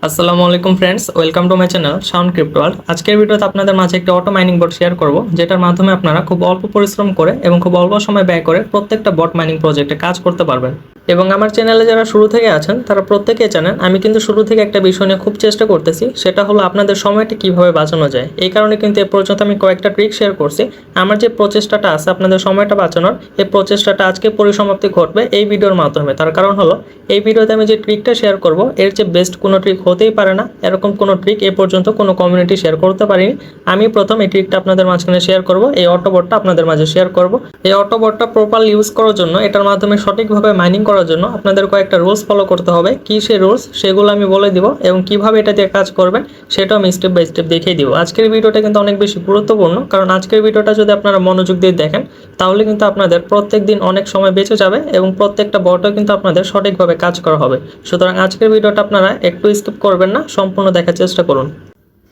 আসসালামু আলাইকুম friends, welcome to my channel sound crypto world. আজকের ভিডিওতে আপনাদের মাঝে একটি অটো মাইনিং বট শেয়ার করব, যেটার মাধ্যমে আপনারা খুব অল্প পরিশ্রম করে এবং খুব অল্প সময় ব্যয় করে প্রত্যেকটা বট মাইনিং প্রজেক্টে কাজ করতে পারবেন। এবং আমার চ্যানেলে যারা শুরু থেকে আছেন তারা প্রত্যেকেই জানেন আমি কিন্তু শুরু থেকে একটা বিষয় নিয়ে খুব চেষ্টা করতেছি, সেটা হলো আপনাদের সময়টা কিভাবে বাঁচানো যায়। এই কারণে কিন্তু এ পর্যন্ত আমি কয়েকটা ট্রিক শেয়ার করছি। আমার যে প্রচেষ্টাটা আছে আপনাদের সময়টা বাঁচানোর, এই প্রচেষ্টাটা আজকে পরিসমাপ্তি ঘটবে এই ভিডিওর মাধ্যমে। তার কারণ হলো এই ভিডিওতে আমি যে ট্রিকটা শেয়ার করব এর চেয়ে বেস্ট কোনো ট্রিক হতেই পারে না। এরকম কোনো ট্রিক এ পর্যন্ত কোনো কমিউনিটি শেয়ার করতে পারিনি। আমি প্রথম এই ট্রিকটা আপনাদের মাঝখানে শেয়ার করব, এই অটোবটটা আপনাদের মাঝে শেয়ার করব। এই অটোবটটা প্রপারলি ইউজ করার জন্য, এটার মাধ্যমে সঠিকভাবে মাইনিং করার জন্য আপনাদের কয়েকটা রুলস ফলো করতে হবে। কি সেই রুলস সেগুলো আমি বলে দিব, এবং কিভাবে এটা দিয়ে কাজ করবেন সেটাও আমি স্টেপ বাই স্টেপ দেখিয়ে দিব। আজকের ভিডিওটা কিন্তু অনেক বেশি গুরুত্বপূর্ণ, কারণ আজকের ভিডিওটা যদি আপনারা মনোযোগ দিয়ে দেখেন তাহলে কিন্তু আপনাদের প্রত্যেক দিন অনেক সময় বেঁচে যাবে এবং প্রত্যেকটা বটও কিন্তু আপনাদের সঠিকভাবে কাজ করা হবে। সুতরাং আজকের ভিডিওটা আপনারা একটু স্কিপ করবেন না, সম্পূর্ণ দেখার চেষ্টা করুন।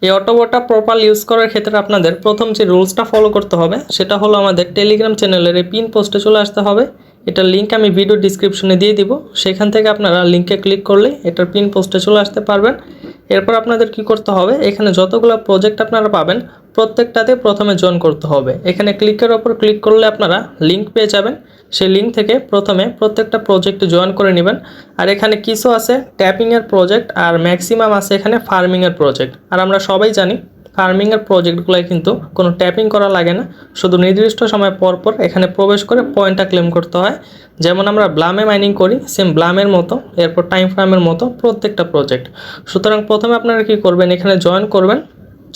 এই অটোবটটা প্রপারলি ইউজ করার ক্ষেত্রে আপনাদের প্রথম যে রুলসটা ফলো করতে হবে সেটা হলো আমাদের টেলিগ্রাম চ্যানেলের এই পিন পোস্টে চলে আসতে হবে। এটার লিঙ্ক আমি ভিডিও ডিসক্রিপশনে দিয়ে দিব, সেখান থেকে আপনারা লিঙ্কে ক্লিক করলে এটার পিন পোস্টে চলে আসতে পারবেন। এরপর আপনাদের কি করতে হবে, এখানে যতগুলো প্রজেক্ট আপনারা পাবেন প্রত্যেকটাতে প্রথমে জয়েন করতে হবে। এখানে ক্লিকের ওপর ক্লিক করলে আপনারা লিঙ্ক পেয়ে যাবেন, সেই লিঙ্ক থেকে প্রথমে প্রত্যেকটা প্রজেক্টে জয়েন করে নেবেন। আর এখানে কিছু আছে ট্যাপিংয়ের প্রজেক্ট আর ম্যাক্সিমাম আছে এখানে ফার্মিংয়ের প্রজেক্ট। আর আমরা সবাই জানি ফার্মিংয়ের প্রজেক্টগুলোয় কিন্তু কোনো ট্যাপিং করা লাগে না, শুধু নির্দিষ্ট সময় পর পর এখানে প্রবেশ করে পয়েন্টটা ক্লেম করতে হয়। যেমন আমরা ব্লামে মাইনিং করি সেম ব্লামের মতো, এরপর টাইম ফ্রেমের মতো প্রত্যেকটা প্রজেক্ট। সুতরাং প্রথমে আপনারা কি করবেন, এখানে জয়েন করবেন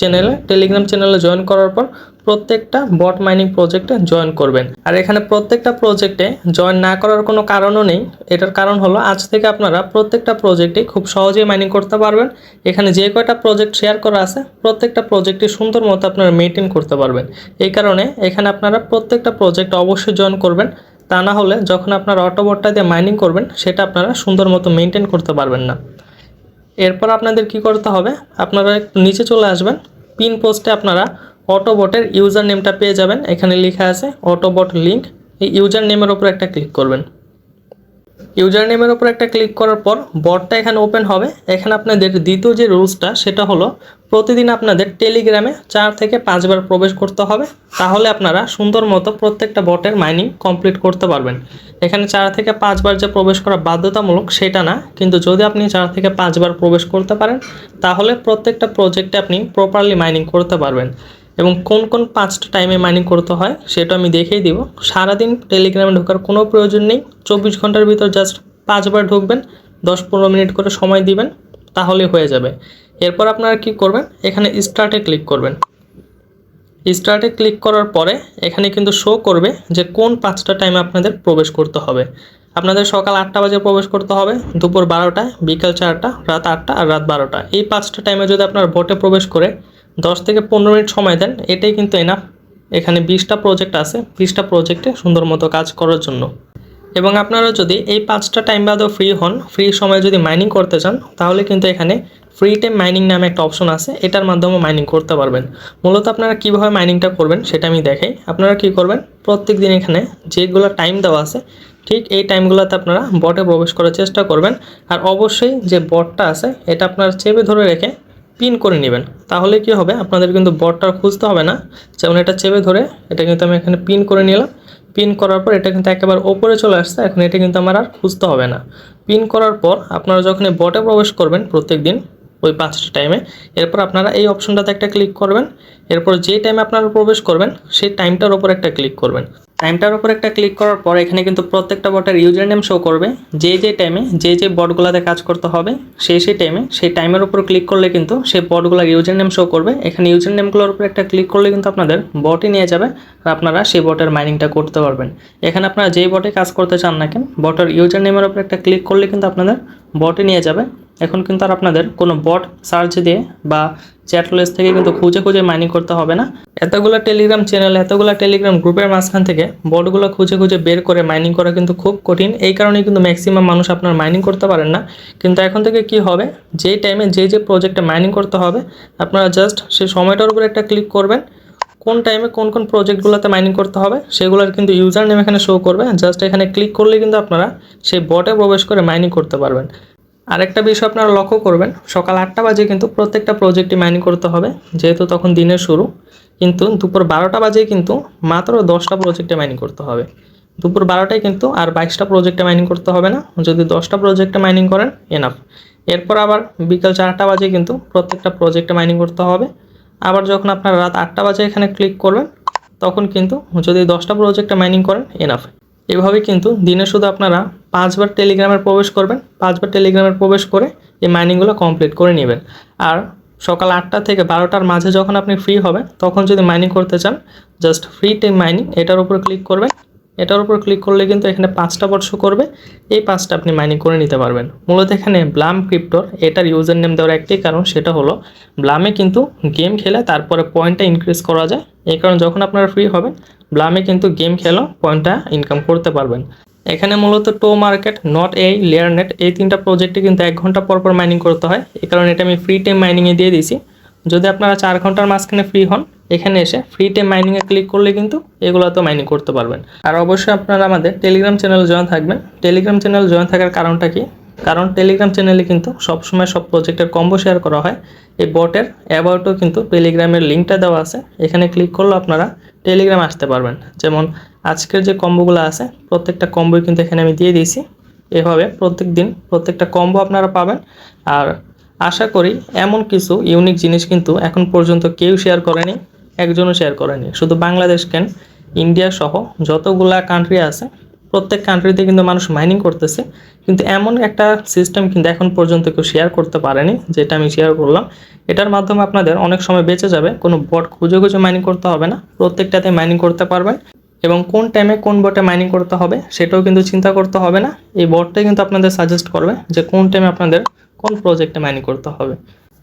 চ্যানেলে, টেলিগ্রাম চ্যানেলে জয়েন করার পর প্রত্যেকটা বট মাইনিং প্রজেক্টে জয়েন করবেন। আর এখানে প্রত্যেকটা প্রজেক্টে জয়েন না করার কোনো কারণও নেই। এটার কারণ হলো আজ থেকে আপনারা প্রত্যেকটা প্রজেক্টে খুব সহজেই মাইনিং করতে পারবেন। এখানে যে কয়টা প্রজেক্ট শেয়ার করা আছে প্রত্যেকটা প্রজেক্টে সুন্দর মতো আপনারা মেনটেন করতে পারবেন। এই কারণে এখানে আপনারা প্রত্যেকটা প্রজেক্ট অবশ্যই জয়েন করবেন, তা না হলে যখন আপনারা অটোবটটা দিয়ে মাইনিং করবেন সেটা আপনারা সুন্দর মতো মেনটেন করতে পারবেন না। এরপর আপনাদের কি করতে হবে, আপনারা একটু নিচে চলে আসবেন, পিন পোস্টে আপনারা অটোবটের ইউজার নেমটা পেয়ে যাবেন। এখানে লেখা আছে অটোবট লিঙ্ক, এই ইউজার নেমের উপর একটা ক্লিক করবেন। ইউজার নেমের উপর একটা ক্লিক করার পর বটটা এখানে ওপেন হবে। এখানে আপনাদের দ্বিতীয় যে রুলসটা সেটা হলো প্রতিদিন আপনাদের টেলিগ্রামে 4 থেকে 5 বার প্রবেশ করতে হবে, তাহলে আপনারা সুন্দর মতো প্রত্যেকটা বটের মাইনিং কমপ্লিট করতে পারবেন। এখানে 4 থেকে 5 বার যে প্রবেশ করা বাধ্যতামূলক সেটা না, কিন্তু যদি আপনি 4 থেকে 5 বার প্রবেশ করতে পারেন তাহলে প্রত্যেকটা প্রজেক্টে আপনি প্রপারলি মাইনিং করতে পারবেন। এবং কোন কোন 5টা টাইমে মাইনিং করতে হয় সেটা আমি দেখিয়ে দিব। সারাদিন টেলিগ্রামে ঢোকার কোনো প্রয়োজন নেই, 24 ঘন্টার ভিতর জাস্ট 5 বার ঢুকবেন, 10-15 মিনিট করে সময় দিবেন, তাহলে হয়ে যাবে। এরপর আপনারা কি করবেন, এখানে স্টার্টে ক্লিক করবেন। স্টার্টে ক্লিক করার পরে এখানে কিন্তু শো করবে যে কোন 5টা টাইমে আপনাদের প্রবেশ করতে হবে। আপনাদের সকাল 8টা বাজে প্রবেশ করতে হবে, দুপুর 12টায়, বিকাল 4টা, রাত 8টা আর রাত 12টা। এই 5টা টাইমে যদি আপনার বটে প্রবেশ করে 10 থেকে 15 মিনিট সময় দেন, এটাই কিন্তু এনাফ। এখানে 20টা প্রজেক্ট আছে, 20টা প্রজেক্টে সুন্দর মতো কাজ করার জন্য। এবং আপনারা যদি এই 5টা টাইম বাদেও ফ্রি হন, ফ্রি সময় যদি মাইনিং করতে চান, তাহলে কিন্তু এখানে ফ্রি টাইম মাইনিং নামে একটা অপশন আছে, এটার মাধ্যমে মাইনিং করতে পারবেন। মূলত আপনারা কীভাবে মাইনিংটা করবেন সেটা আমি দেখাই। আপনারা কি করবেন, প্রত্যেক দিন এখানে যেগুলো টাইম দেওয়া আছে ঠিক এই টাইমগুলোতে আপনারা বটে প্রবেশ করার চেষ্টা করবেন। আর অবশ্যই যে বটটা আছে এটা আপনারা চেপে ধরে রেখে পিন করে নেবেন, তাহলে কি হবে আপনাদের কিন্তু বটটা খুঁজতে হবে না। যেমন এটা চেপে ধরে এটা কিন্তু আমি এখানে পিন করে নিলাম, পিন করার পর এটা কিন্তু একেবারে ওপরে চলে আসছে, এখন এটা কিন্তু আমার আর খুঁজতে হবে না। পিন করার পর আপনারা যখন এই বটে প্রবেশ করবেন প্রত্যেক দিন ওই 5টা টাইমে, এরপর আপনারা এই অপশনটাতে একটা ক্লিক করবেন। এরপর যে টাইমে আপনারা প্রবেশ করবেন সেই টাইমটার উপর একটা ক্লিক করবেন। টাইমটার উপর একটা ক্লিক করার পর এখানে কিন্তু প্রত্যেকটা বটের ইউজার নেম শো করবে। যে টাইমে যে বটগুলোতে কাজ করতে হবে সেই টাইমে সেই টাইমের উপর ক্লিক করলে কিন্তু সেই বটগুলোর ইউজার নেম শো করবে। এখানে ইউজার নেমগুলোর উপর একটা ক্লিক করলে কিন্তু আপনাদের বটে নিয়ে যাবে আর আপনারা সেই বটের মাইনিংটা করতে পারবেন। এখানে আপনারা যেই বটে কাজ করতে চান না কেন, বটের ইউজার নেমের উপর একটা ক্লিক করলে কিন্তু আপনাদের বটে নিয়ে যাবে। এখন কিন্তু আর আপনাদের কোনো বট সার্চ দিয়ে বা চ্যাটলেস থেকে কিন্তু খুঁজে খুঁজে মাইনিং করতে হবে না। এতগুলো টেলিগ্রাম চ্যানেল, এতগুলো টেলিগ্রাম গ্রুপের মাঝখান থেকে বটগুলো খুঁজে খুঁজে বের করে মাইনিং করা কিন্তু খুব কঠিন। এই কারণেই কিন্তু ম্যাক্সিমাম মানুষ আপনার মাইনিং করতে পারেন না। কিন্তু এখন থেকে কি হবে, যেই টাইমে যে প্রজেক্টে মাইনিং করতে হবে আপনারা জাস্ট সেই সময়টার উপর একটা ক্লিক করবেন। কোন টাইমে কোন কোন প্রজেক্টগুলোতে মাইনিং করতে হবে সেগুলোর কিন্তু ইউজার নেম এখানে শো করবে। জাস্ট এখানে ক্লিক করলে কিন্তু আপনারা সেই বটে প্রবেশ করে মাইনিং করতে পারবেন। আরেকটা বিষয় আপনারা লক্ষ্য করবেন, সকাল 8টা বাজে কিন্তু প্রত্যেকটা প্রজেক্টে মাইনিং করতে হবে, যেহেতু তখন দিনের শুরু। কিন্তু দুপুর 12টা বাজে কিন্তু মাত্র 10টা প্রজেক্টে মাইনিং করতে হবে। দুপুর 12টায় কিন্তু আর 22টা প্রজেক্টে মাইনিং করতে হবে না, যদি 10টা প্রজেক্টে মাইনিং করেন এনাফ। এরপর আবার বিকাল 4টা বাজে কিন্তু প্রত্যেকটা প্রজেক্টে মাইনিং করতে হবে। আবার যখন আপনারা রাত 8টা বাজে এখানে ক্লিক করবেন, তখন কিন্তু যদি 10টা প্রজেক্টে মাইনিং করেন এনাফ। এভাবে কিন্তু দিনে শুধু আপনারা 5বার টেলিগ্রামের প্রবেশ করবেন, 5বার টেলিগ্রামের প্রবেশ করে এই মাইনিংগুলো কমপ্লিট করে নেবেন। আর সকাল 8টা থেকে 12টার মাঝে যখন আপনি ফ্রি হবেন, তখন যদি মাইনিং করতে চান, জাস্ট ফ্রি টাইম মাইনিং এটার উপর ক্লিক করবেন। এটার উপর ক্লিক করলে কিন্তু এখানে 5টা বট শো করবে, এই 5টা আপনি মাইনিং করে নিতে পারবেন। মূলত এখানে ব্লাম ক্রিপ্টোর এটার ইউজার নেম দেওয়ার একটাই কারণ, সেটা হলো ব্লামে কিন্তু গেম খেলে তারপরে পয়েন্টটা ইনক্রিজ করা যায়। এই কারণে যখন আপনারা ফ্রি হবেন, ব্লামে কিন্তু গেম খেলেও পয়েন্টটা ইনকাম করতে পারবেন। এখানে মূলত টো মার্কেট, নট এই, লেয়ার নেট, এই 3টা প্রজেক্টে কিন্তু 1 ঘন্টা পর পর মাইনিং করতে হয়। এই কারণে এটা আমি ফ্রি টাইম মাইনিংয়ে দিয়ে দিয়েছি। যদি আপনারা 4 ঘন্টার মাঝখানে ফ্রি হন, এখানে এসে ফ্রি টাইম মাইনিংয়ে ক্লিক করলে কিন্তু এগুলোতেও মাইনিং করতে পারবেন। আর অবশ্যই আপনারা আমাদের টেলিগ্রাম চ্যানেল জয়েন থাকবেন। টেলিগ্রাম চ্যানেল জয়েন থাকার কারণটা কি? কারণ টেলিগ্রাম চ্যানেলে কিন্তু সবসময় সব প্রজেক্টের কম্বো শেয়ার করা হয়। এই বটের অ্যাবাউটও কিন্তু টেলিগ্রামের লিঙ্কটা দেওয়া আছে, এখানে ক্লিক করলে আপনারা টেলিগ্রাম আসতে পারবেন। যেমন আজকের যে কম্বোগুলো আছে, প্রত্যেকটা কম্বোই কিন্তু এখানে আমি দিয়ে দিয়েছি। এভাবে প্রত্যেক দিন প্রত্যেকটা কম্বো আপনারা পাবেন। আর আশা করি এমন কিছু ইউনিক জিনিস কিন্তু এখন পর্যন্ত কেউ শেয়ার করেনি, একজনও শেয়ার করেনি। শুধু বাংলাদেশ কেন, ইন্ডিয়া সহ যতগুলা কান্ট্রি আছে, প্রত্যেক কান্ট্রিতে কিন্তু মানুষ মাইনিং করতেছে, কিন্তু এমন একটা সিস্টেম কিন্তু এখন পর্যন্ত কেউ শেয়ার করতে পারেনি, যেটা আমি শেয়ার করলাম। এটার মাধ্যমে আপনাদের অনেক সময় বেঁচে যাবে, কোনো বট খুঁজে খুঁজে মাইনিং করতে হবে না, প্রত্যেকটাতে মাইনিং করতে পারবেন। এবং কোন টাইমে কোন বটে মাইনিং করতে হবে সেটাও কিন্তু চিন্তা করতে হবে না। এই বটটাই কিন্তু আপনাদের সাজেস্ট করবে যে কোন টাইমে আপনাদের কোন প্রজেক্টে মাইনিং করতে হবে।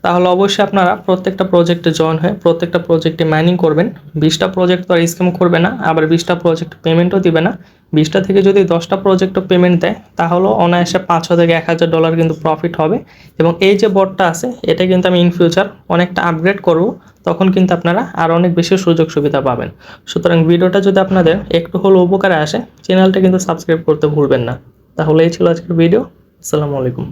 তাহলে অবশ্যই আপনারা প্রত্যেকটা প্রজেক্টে জয়েন হয়ে প্রত্যেকটা প্রজেক্টে মাইনিং করবেন। 20টা প্রজেক্ট তো আর স্ক্যাম করবে না, আবার 20টা প্রজেক্ট পেমেন্টও দিবে না। 20টা থেকে যদি 10টা প্রজেক্টও পেমেন্ট দেয়, তাহলেও অনায়াসে $500 থেকে $1000 কিন্তু প্রফিট হবে। এবং এই যে বটটা আছে, এটা কিন্তু আমি ইন ফিউচার অনেকটা আপগ্রেড করব, তখন কিন্তু আপনারা আর অনেক বেশি সুযোগ সুবিধা পাবেন। সুতরাং ভিডিওটা যদি আপনাদের একটু হলেও উপকারে আসে, চ্যানেলটা কিন্তু সাবস্ক্রাইব করতে ভুলবেন না। তাহলে এই ছিল আজকের ভিডিও। আসসালামু আলাইকুম।